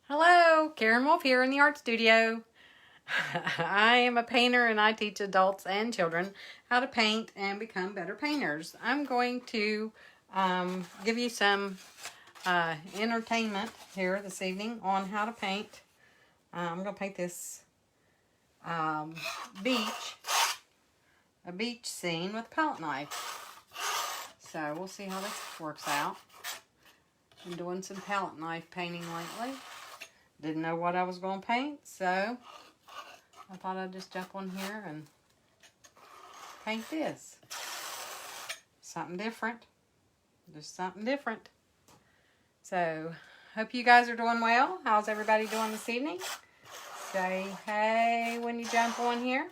Hello, Karen Wolf here in the art studio. I am a painter and I teach adults and children how to paint and become better painters. I'm going to give you some entertainment here this evening on how to paint. I'm going to paint this beach, a beach scene with a palette knife. So we'll see how this works out. I'm doing some palette knife painting lately. Didn't know what I was going to paint, so I thought I'd just jump on here and paint this. Something different. Just something different. So, hope you guys are doing well. How's everybody doing this evening? Say hey when you jump on here.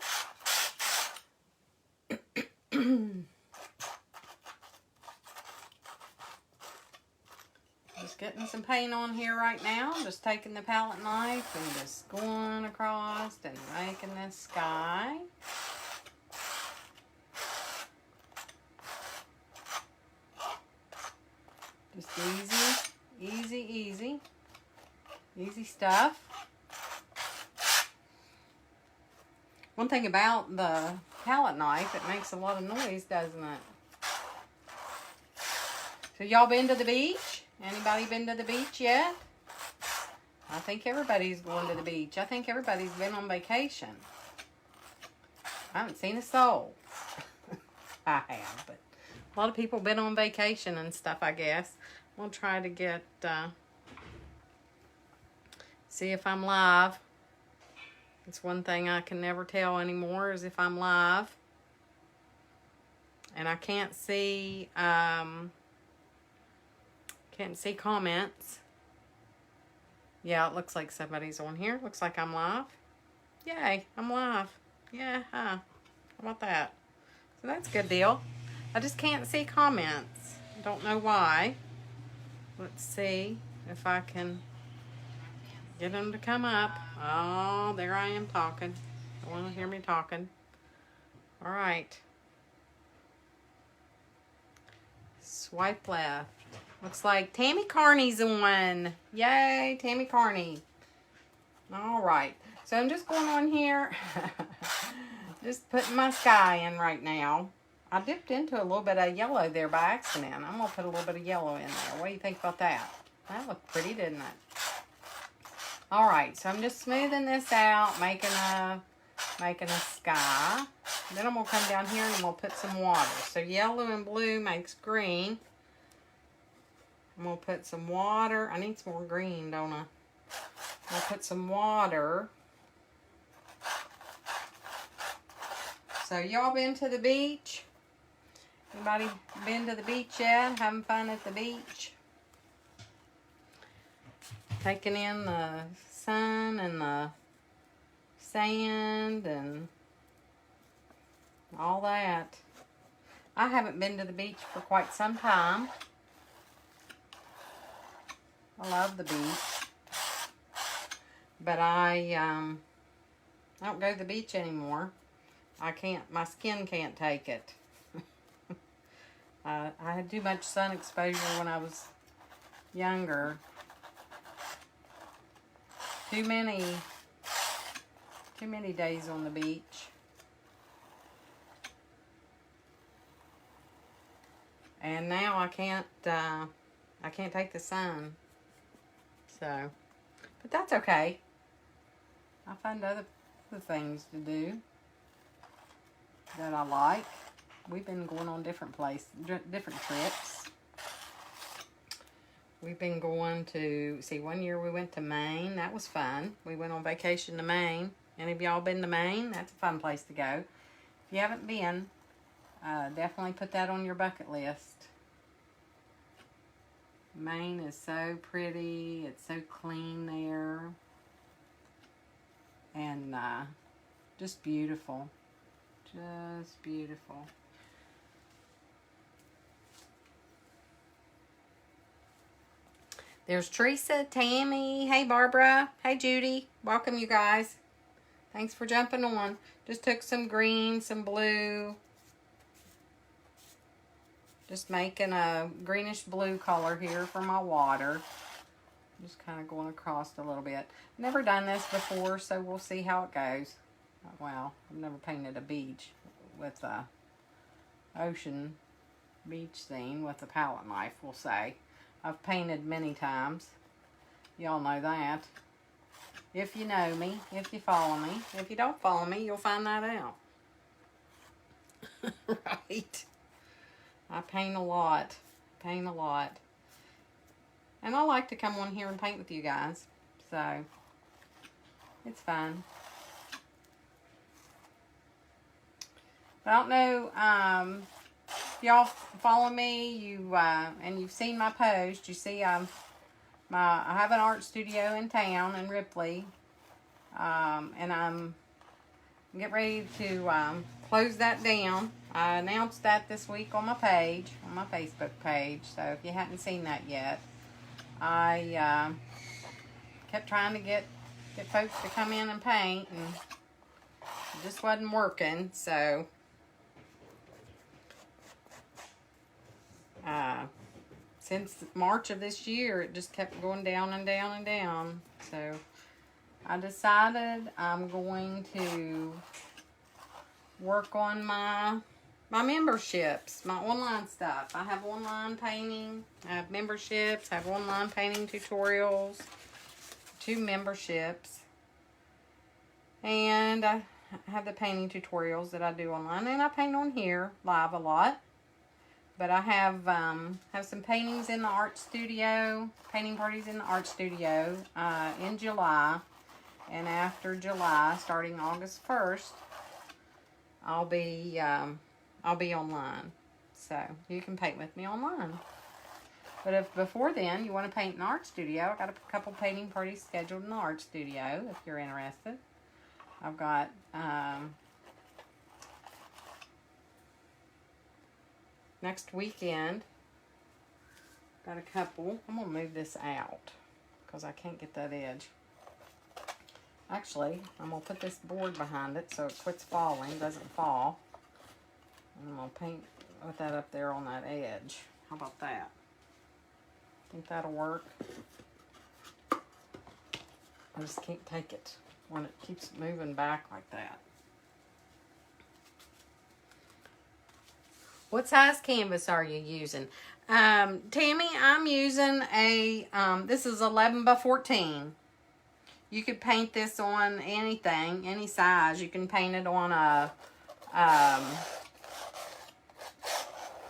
Just getting some paint on here right now. Just taking the palette knife and just going across and making this sky. Just easy stuff. One thing about the palette knife, it makes a lot of noise, doesn't it? So y'all been to the beach? Anybody been to the beach yet? I think everybody's going to the beach. I think everybody's been on vacation. I haven't seen a soul. I have, but a lot of people been on vacation and stuff, I guess. We'll try to get, see if I'm live. It's one thing I can never tell anymore is if I'm live. And I can't see, comments. Yeah, it looks like somebody's on here. Looks like I'm live. Yay, I'm live. Yeah, huh? How about that? So that's a good deal. I just can't see comments. Don't know why. Let's see if I can get them to come up. Oh, there I am talking. Don't want to hear me talking. All right. Swipe left. Looks like Tammy Carney's on. Yay, Tammy Carney. All right. So I'm just going on here. Just putting my sky in right now. I dipped into a little bit of yellow there by accident. I'm going to put a little bit of yellow in there. What do you think about that? That looked pretty, didn't it? All right. So I'm just smoothing this out, making a sky. Then I'm going to come down here and I'm going to put some water. So yellow and blue makes green. I'm going to put some water. I need some more green, don't I? I'm going to put some water. So y'all been to the beach? Anybody been to the beach yet? Having fun at the beach? Taking in the sun and the sand and all that. I haven't been to the beach for quite some time. I love the beach. But I don't go to the beach anymore. My skin can't take it. I had too much sun exposure when I was younger. Too many days on the beach. And now I can't take the sun. So, but that's okay. I find other things to do that I like. We've been going on different trips. We've been going to, one year we went to Maine. That was fun. We went on vacation to Maine. Any of y'all been to Maine? That's a fun place to go. If you haven't been, definitely put that on your bucket list. Maine is so pretty. It's so clean there. And just beautiful. Just beautiful. There's Teresa, Tammy, hey Barbara, hey Judy. Welcome you guys. Thanks for jumping on. Just took some green, some blue. Just making a greenish blue color here for my water. Just kind of going across a little bit. Never done this before, so we'll see how it goes. Well, I've never painted a beach with a ocean beach scene with a palette knife, we'll say. I've painted many times. Y'all know that. If you know me, if you follow me. If you don't follow me, you'll find that out. Right. I paint a lot. Paint a lot. And I like to come on here and paint with you guys. So, it's fun. I don't know, if y'all follow me, and you've seen my post, you see I have an art studio in town in Ripley, and I'm getting ready to close that down. I announced that this week on my page, on my Facebook page, so if you hadn't seen that yet, I kept trying to get folks to come in and paint, and it just wasn't working, so since March of this year, it just kept going down and down and down. So I decided I'm going to work on my memberships, my online stuff. I have online painting, I have memberships, I have online painting tutorials, 2 memberships, and I have the painting tutorials that I do online, and I paint on here live a lot. But I have some paintings in the art studio, painting parties in the art studio in July. And after July, starting August 1st, I'll be online. So you can paint with me online. But if before then you want to paint in the art studio, I got a couple painting parties scheduled in the art studio if you're interested. I've got next weekend, got a couple. I'm going to move this out because I can't get that edge. Actually, I'm going to put this board behind it so it quits falling, doesn't fall. And I'm going to paint with that up there on that edge. How about that? Think that'll work? I just can't take it when it keeps moving back like that. What size canvas are you using? Tammy, I'm using a, this is 11 by 14. You could paint this on anything, any size. You can paint it on a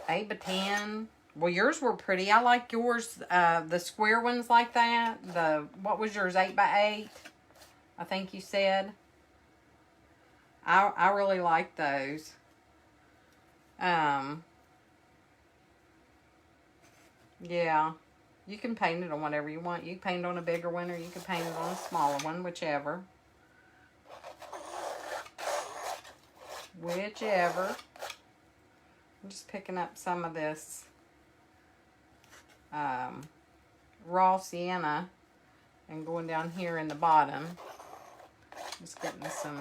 8 by 10. Well, yours were pretty. I like yours, the square ones like that. What was yours, 8 by 8? I think you said. I really like those. Yeah, you can paint it on whatever you want. You can paint it on a bigger one, or you can paint it on a smaller one, whichever. Whichever. I'm just picking up some of this raw sienna and going down here in the bottom. Just getting some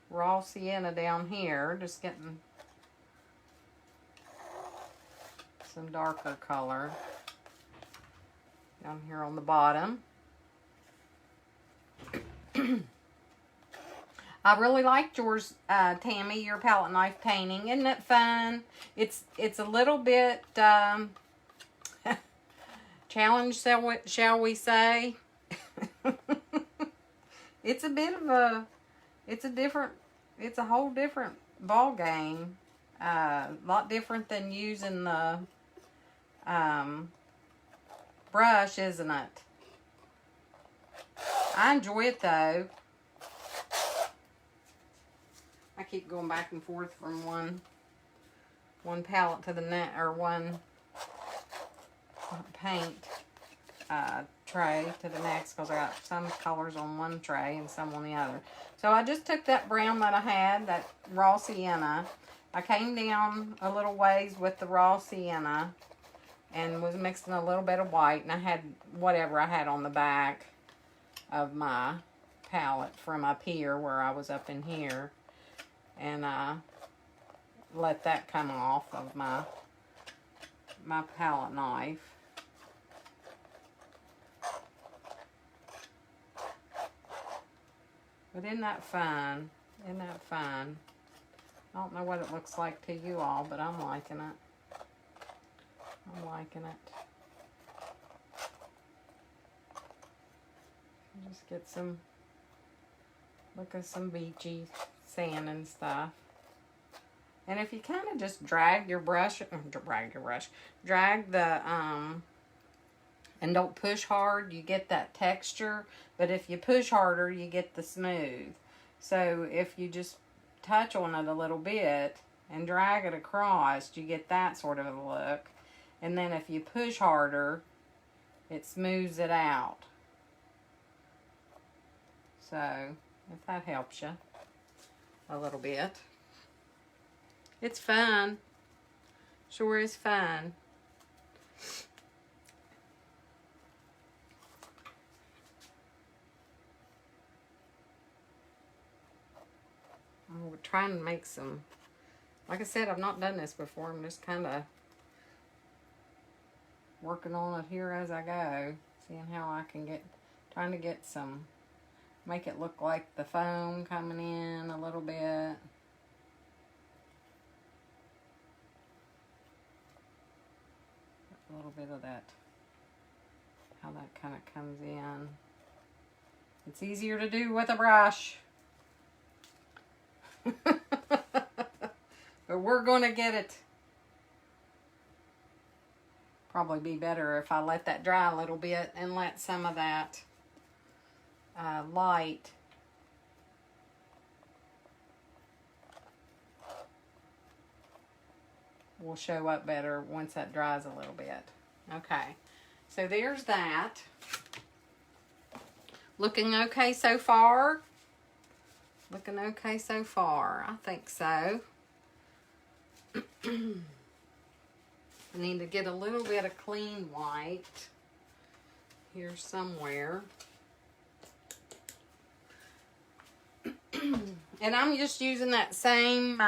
raw sienna down here. Just getting some darker color down here on the bottom. I really liked yours, Tammy, your palette knife painting. Isn't it fun? It's a little bit challenged, shall we say? It's a bit of a, it's a whole different ball game. A lot different than using the brush, isn't it? I enjoy it though. I keep going back and forth from one palette to the next, or one paint tray to the next, because I got some colors on one tray and some on the other. So I just took that brown that I had, that raw sienna. I came down a little ways with the raw sienna and was mixing a little bit of white, and I had whatever I had on the back of my palette from up here where I was up in here, and I let that come off of my palette knife. But isn't that fun? Isn't that fun? I don't know what it looks like to you all, but I'm liking it. I'm liking it. Just get some, look at some beachy sand and stuff. And if you kind of just drag the, and don't push hard, you get that texture. But if you push harder, you get the smooth. So if you just touch on it a little bit and drag it across, you get that sort of a look. And then if you push harder, it smooths it out. So if that helps you a little bit. It's fun. Sure is fun. We're trying to make some, like I said, I've not done this before. I'm just kind of working on it here as I go. Seeing how I can get, trying to get some, make it look like the foam coming in a little bit. A little bit of that, how that kind of comes in. It's easier to do with a brush. But we're going to get it. Probably be better if I let that dry a little bit and let some of that light will show up better once that dries a little bit. Okay, so there's that. Looking okay so far? Looking okay so far. I think so. I need to get a little bit of clean white here somewhere. And I'm just using that same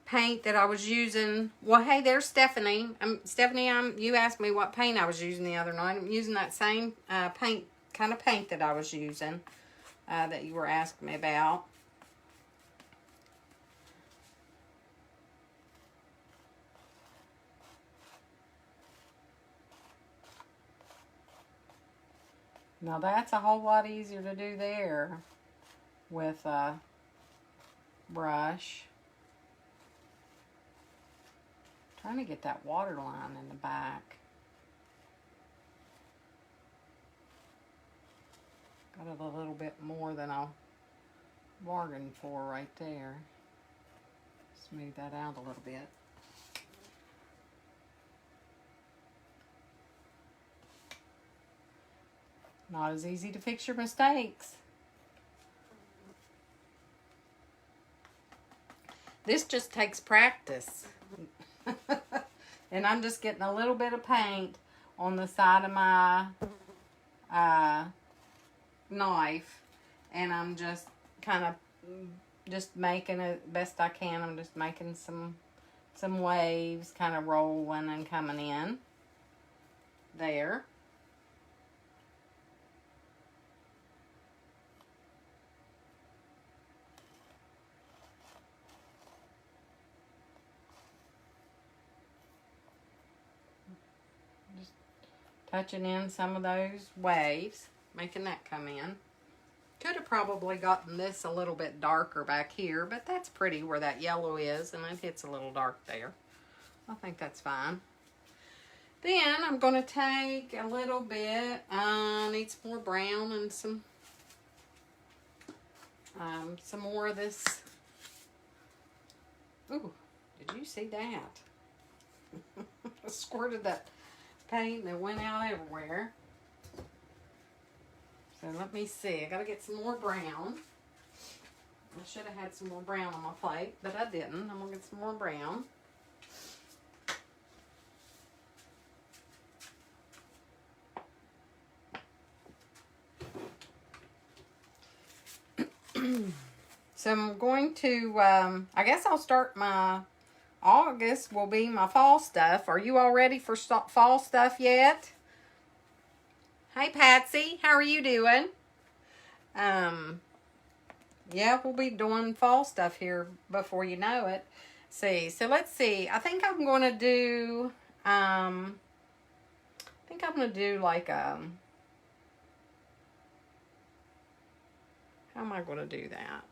paint that I was using. Well, hey, there's Stephanie. Stephanie, you asked me what paint I was using the other night. I'm using that same paint that I was using that you were asking me about. Now that's a whole lot easier to do there with a brush. Trying to get that water line in the back. Got it a little bit more than I bargained for right there. Smooth that out a little bit. Not as easy to fix your mistakes. This just takes practice. And I'm just getting a little bit of paint on the side of my knife, and I'm just kind of just making it best I can. I'm just making some waves, kind of rolling and coming in there. Touching in some of those waves, making that come in. Could have probably gotten this a little bit darker back here, but that's pretty where that yellow is, and it hits a little dark there. I think that's fine. Then I'm going to take a little bit, need some more brown and some more of this. Ooh, did you see that? I squirted that paint that went out everywhere. So let me see. I gotta get some more brown. I should have had some more brown on my plate, but I didn't. I'm gonna get some more brown. So I'm going to, I guess I'll start my August will be my fall stuff. Are you all ready for fall stuff yet? Hey, Patsy. How are you doing? Yeah, we'll be doing fall stuff here before you know it. See, so let's see. I think I'm going to do, like, how am I going to do that?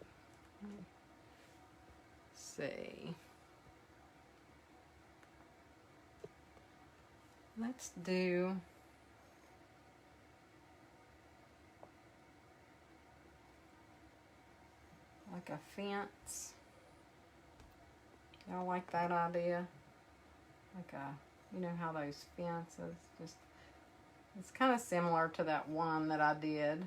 Let's see. Let's do, like a fence. Y'all like that idea? Like you know how those fences just, it's kind of similar to that one that I did.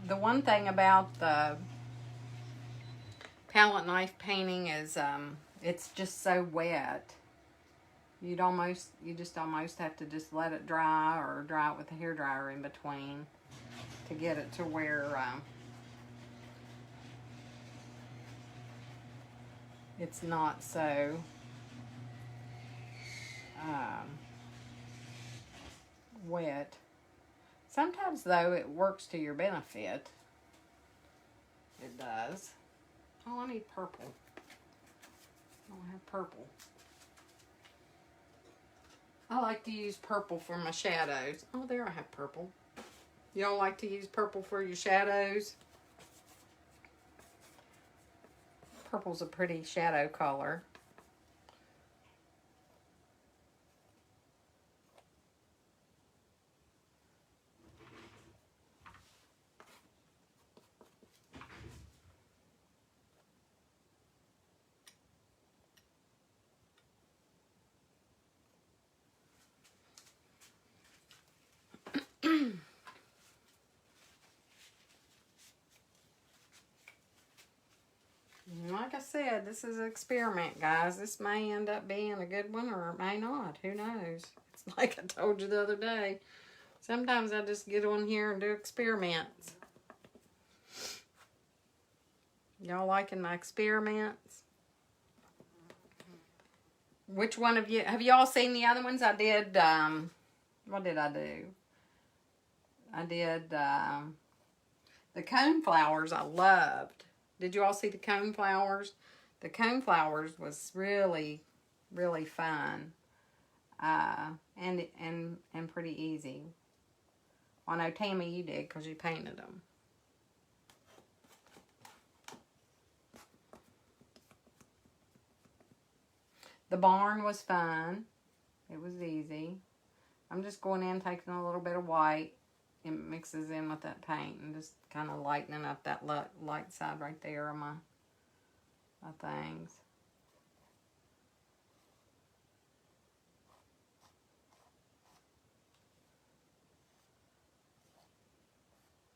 The one thing about the palette knife painting is it's just so wet. You just almost have to just let it dry or dry it with a hairdryer in between to get it to where it's not so wet. Sometimes, though, it works to your benefit. It does. Oh, I need purple. I don't have purple. I like to use purple for my shadows. Oh, there I have purple. Y'all like to use purple for your shadows? Purple's a pretty shadow color. Like I said, this is an experiment, guys. This may end up being a good one or it may not. Who knows? It's like I told you the other day. Sometimes I just get on here and do experiments. Y'all liking my experiments? Which one of you, have y'all seen the other ones? I did, what did I do? I did the cone flowers I loved. Did you all see the cone flowers? The cone flowers was really, really fun. And pretty easy. Well, I know, Tammy, you did because you painted them. The barn was fun. It was easy. I'm just going in, taking a little bit of white. It mixes in with that paint and just kind of lightening up that light side right there of my things.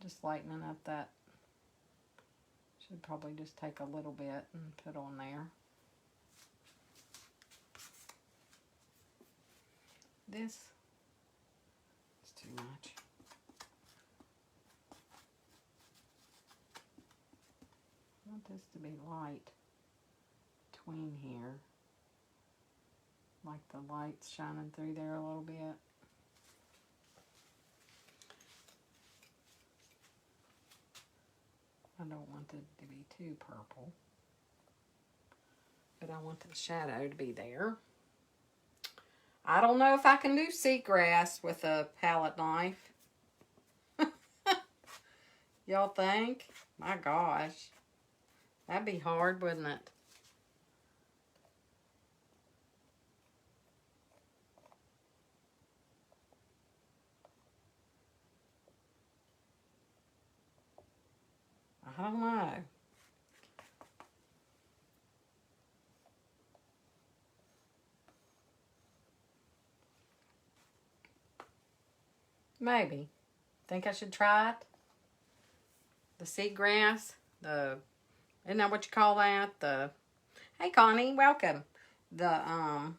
Just lightening up that. Should probably just take a little bit and put on there. This is too much. I want this to be light between here. Like the light's shining through there a little bit. I don't want it to be too purple. But I want the shadow to be there. I don't know if I can do seagrass with a palette knife. Y'all think? My gosh. That'd be hard, wouldn't it? I don't know. Maybe. Think I should try it? The seagrass, isn't that what you call that? Hey Connie, welcome. Whatever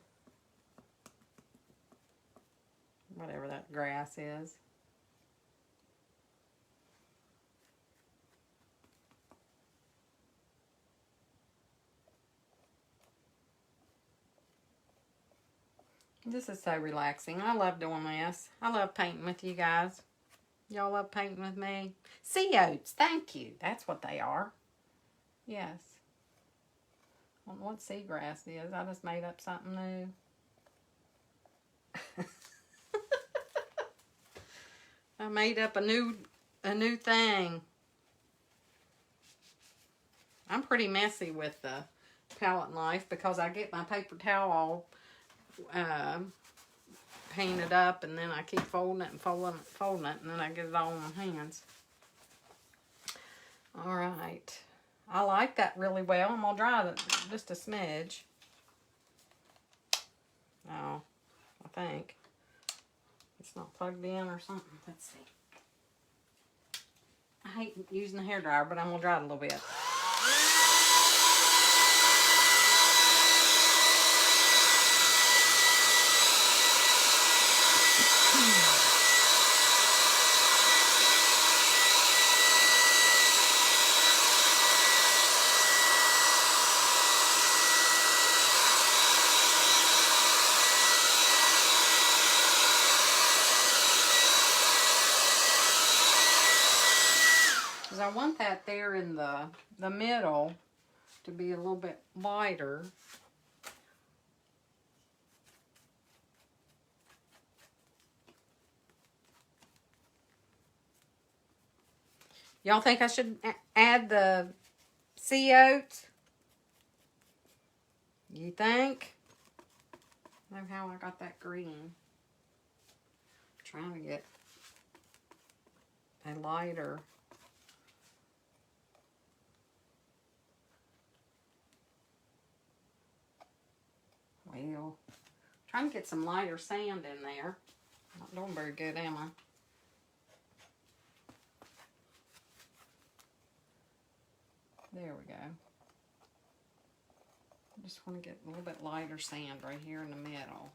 that grass is. This is so relaxing. I love doing this. I love painting with you guys. Y'all love painting with me? Sea oats, thank you. That's what they are. Yes. I don't know what seagrass is. I just made up something new. I made up a new thing. I'm pretty messy with the palette knife because I get my paper towel painted up, and then I keep folding it and folding it, and then I get it all on my hands. All right. I like that really well. I'm going to dry it just a smidge. Oh, I think. It's not plugged in or something. Let's see. I hate using the hairdryer, but I'm going to dry it a little bit. I want that there in the middle to be a little bit lighter. Y'all think I should add the sea oats? You think? I don't know how I got that green. I'm trying to get a lighter. Well, trying to get some lighter sand in there. Not doing very good, am I? There we go. I just want to get a little bit lighter sand right here in the middle.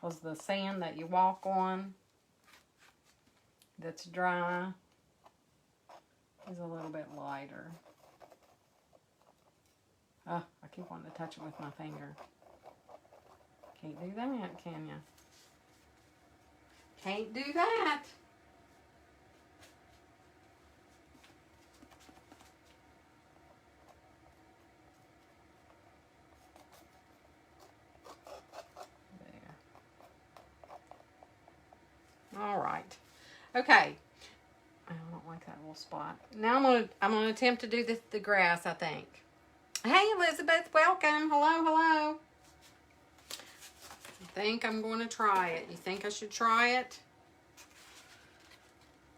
Because the sand that you walk on that's dry is a little bit lighter. Oh, I keep wanting to touch it with my finger. Can't do that, can you? Can't do that. All right. Okay. I don't like that little spot. Now I'm gonna attempt to do the grass, I think. Hey Elizabeth, welcome. Hello, hello. I think I'm going to try it. You think I should try it?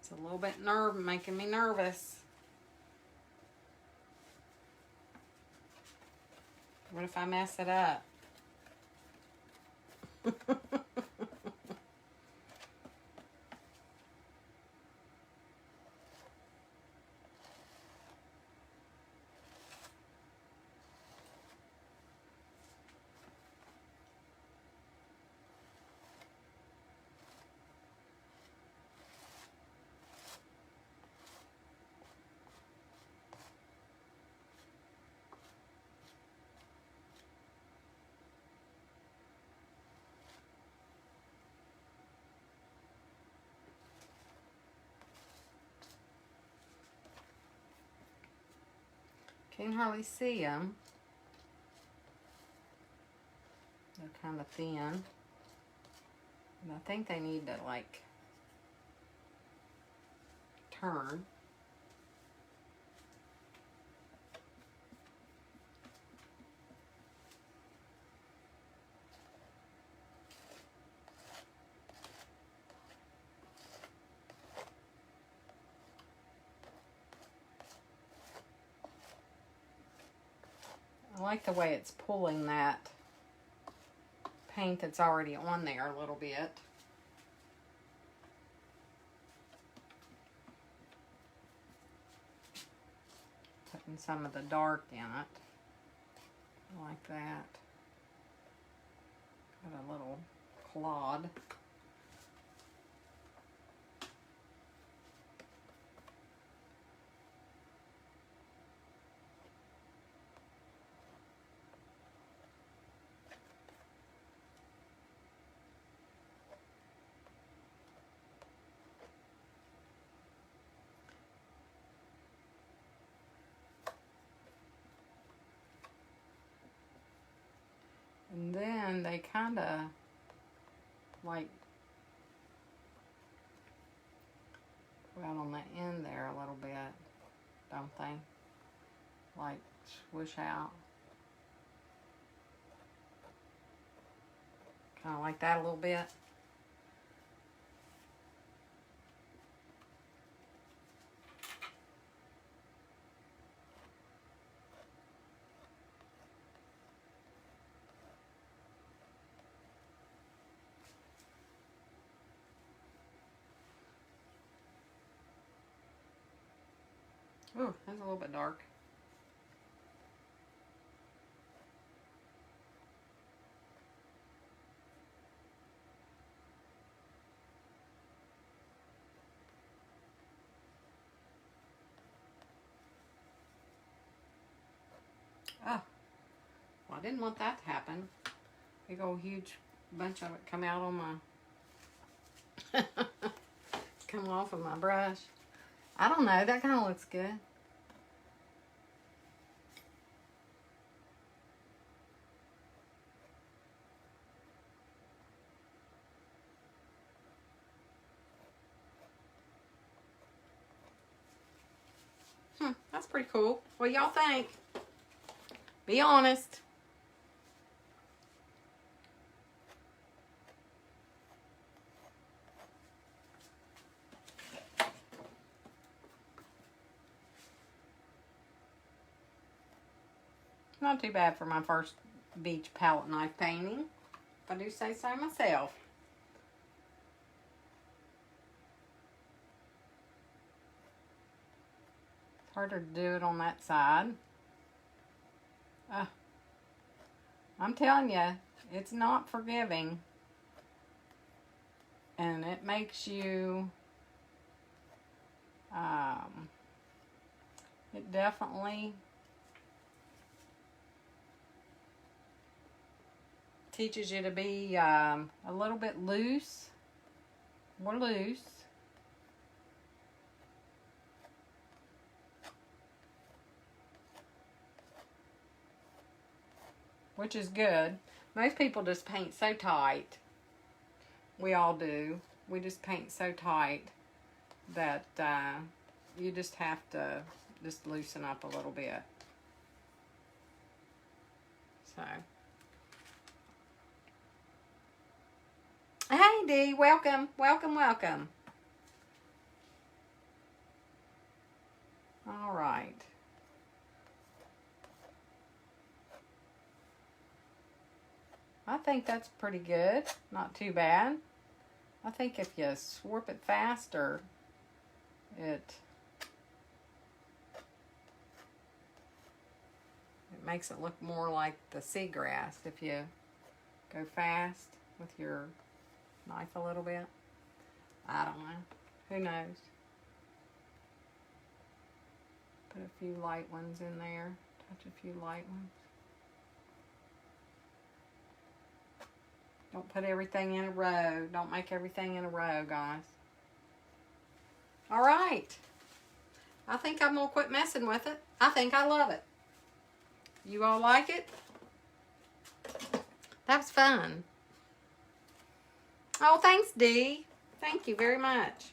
It's a little bit making me nervous. What if I mess it up? Can't hardly see them. They're kind of thin. And I think they need to, like, turn. I like the way it's pulling that paint that's already on there a little bit. Putting some of the dark in it, like that. Got a little clod. And then they kind of like go out on the end there a little bit, don't they? Like swoosh out. Kind of like that a little bit. Ooh, that's a little bit dark. Oh, well, I didn't want that to happen. Big old huge bunch of it come out on my, come off of my brush. I don't know, that kind of looks good. That's pretty cool. What do y'all think? Be honest. Not too bad for my first beach palette knife painting, if I do say so myself. It's harder to do it on that side. I'm telling you, it's not forgiving. And it makes you, it definitely teaches you to be a little bit more loose. Which is good. Most people just paint so tight. We all do. We just paint so tight that you just have to just loosen up a little bit. So. Hey Dee, welcome, welcome, welcome. All right. I think that's pretty good. Not too bad. I think if you swarp it faster, it makes it look more like the seagrass if you go fast with your knife a little bit. I don't know. Who knows? Put a few light ones in there. Touch a few light ones. Don't put everything in a row. Don't make everything in a row, guys. All right. I think I'm going to quit messing with it. I think I love it. You all like it? That was fun. Oh, thanks, Dee. Thank you very much.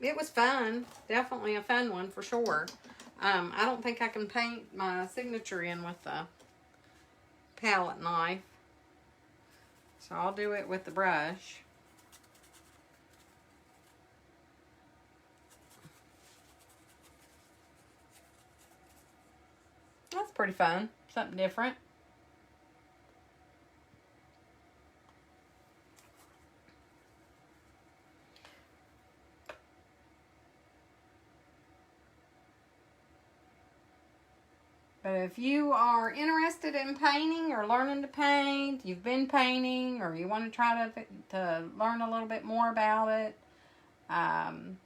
It was fun. Definitely a fun one for sure. I don't think I can paint my signature in with the palette knife. So I'll do it with the brush. That's pretty fun. Something different. But if you are interested in painting or learning to paint, you've been painting, or you want to try to learn a little bit more about it, I've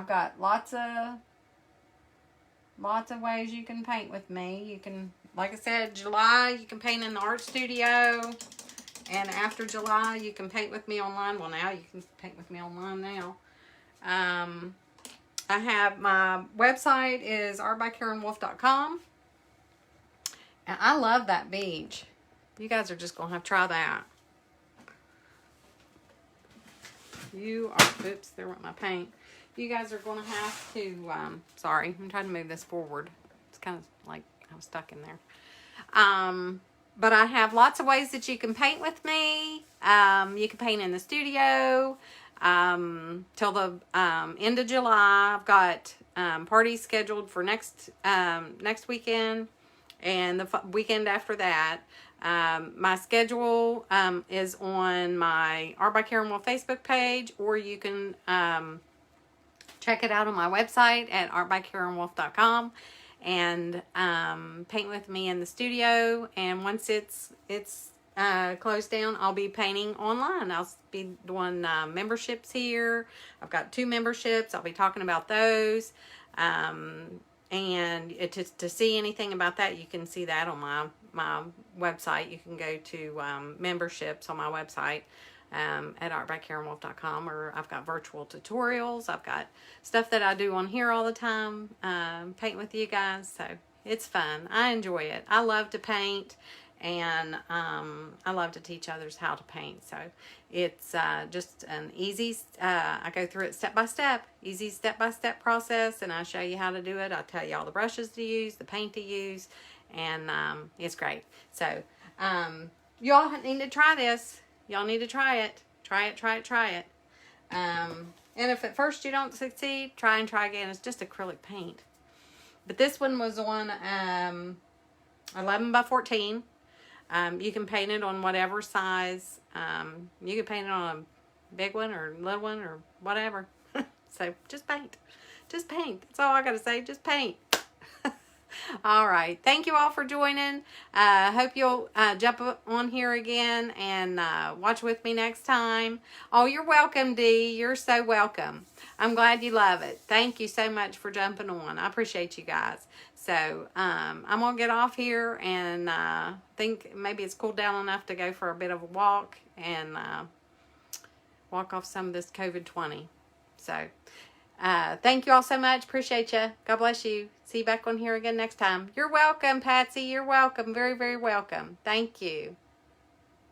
got lots of ways you can paint with me. You can, like I said, July, you can paint in the art studio. And after July, you can paint with me online. Well, now you can paint with me online now. I have my website is artbykarenwolf.com. And I love that beach. You guys are just going to have to try that. Oops, there went my paint. You guys are going to have to, sorry, I'm trying to move this forward. It's kind of like I was stuck in there. But I have lots of ways that you can paint with me. You can paint in the studio till the end of July. I've got parties scheduled for next weekend and the weekend after that. My schedule is on my Art by Karen Wolf Facebook page, or you can check it out on my website at artbykarenwolf.com and paint with me in the studio. And once it's closed down, I'll be painting online. I'll be doing memberships here. I've got 2 memberships. I'll be talking about those. And to see anything about that, you can see that on my website. You can go to memberships on my website at artbykarenwolf.com, or I've got virtual tutorials. I've got stuff that I do on here all the time, paint with you guys. So it's fun. I enjoy it. I love to paint, and I love to teach others how to paint. So it's just an easy, I go through it step by step, easy step-by-step process, and I show you how to do it. I tell you all the brushes to use, the paint to use, and it's great. So y'all need to try this. Y'all need to try it. Try it. And if at first you don't succeed, try again. It's just acrylic paint. But this one was on 11 by 14. You can paint it on whatever size. You can paint it on a big one or little one or whatever. So just paint. Just paint. That's all I got to say. Just paint. All right. Thank you all for joining. Hope you'll jump on here again and watch with me next time. Oh, you're welcome, Dee. You're so welcome. I'm glad you love it. Thank you so much for jumping on. I appreciate you guys. So I'm going to get off here and think maybe it's cooled down enough to go for a bit of a walk and walk off some of this COVID-20. So thank you all so much. Appreciate you. God bless you. See you back on here again next time. You're welcome, Patsy. You're welcome. Very, very welcome. Thank you.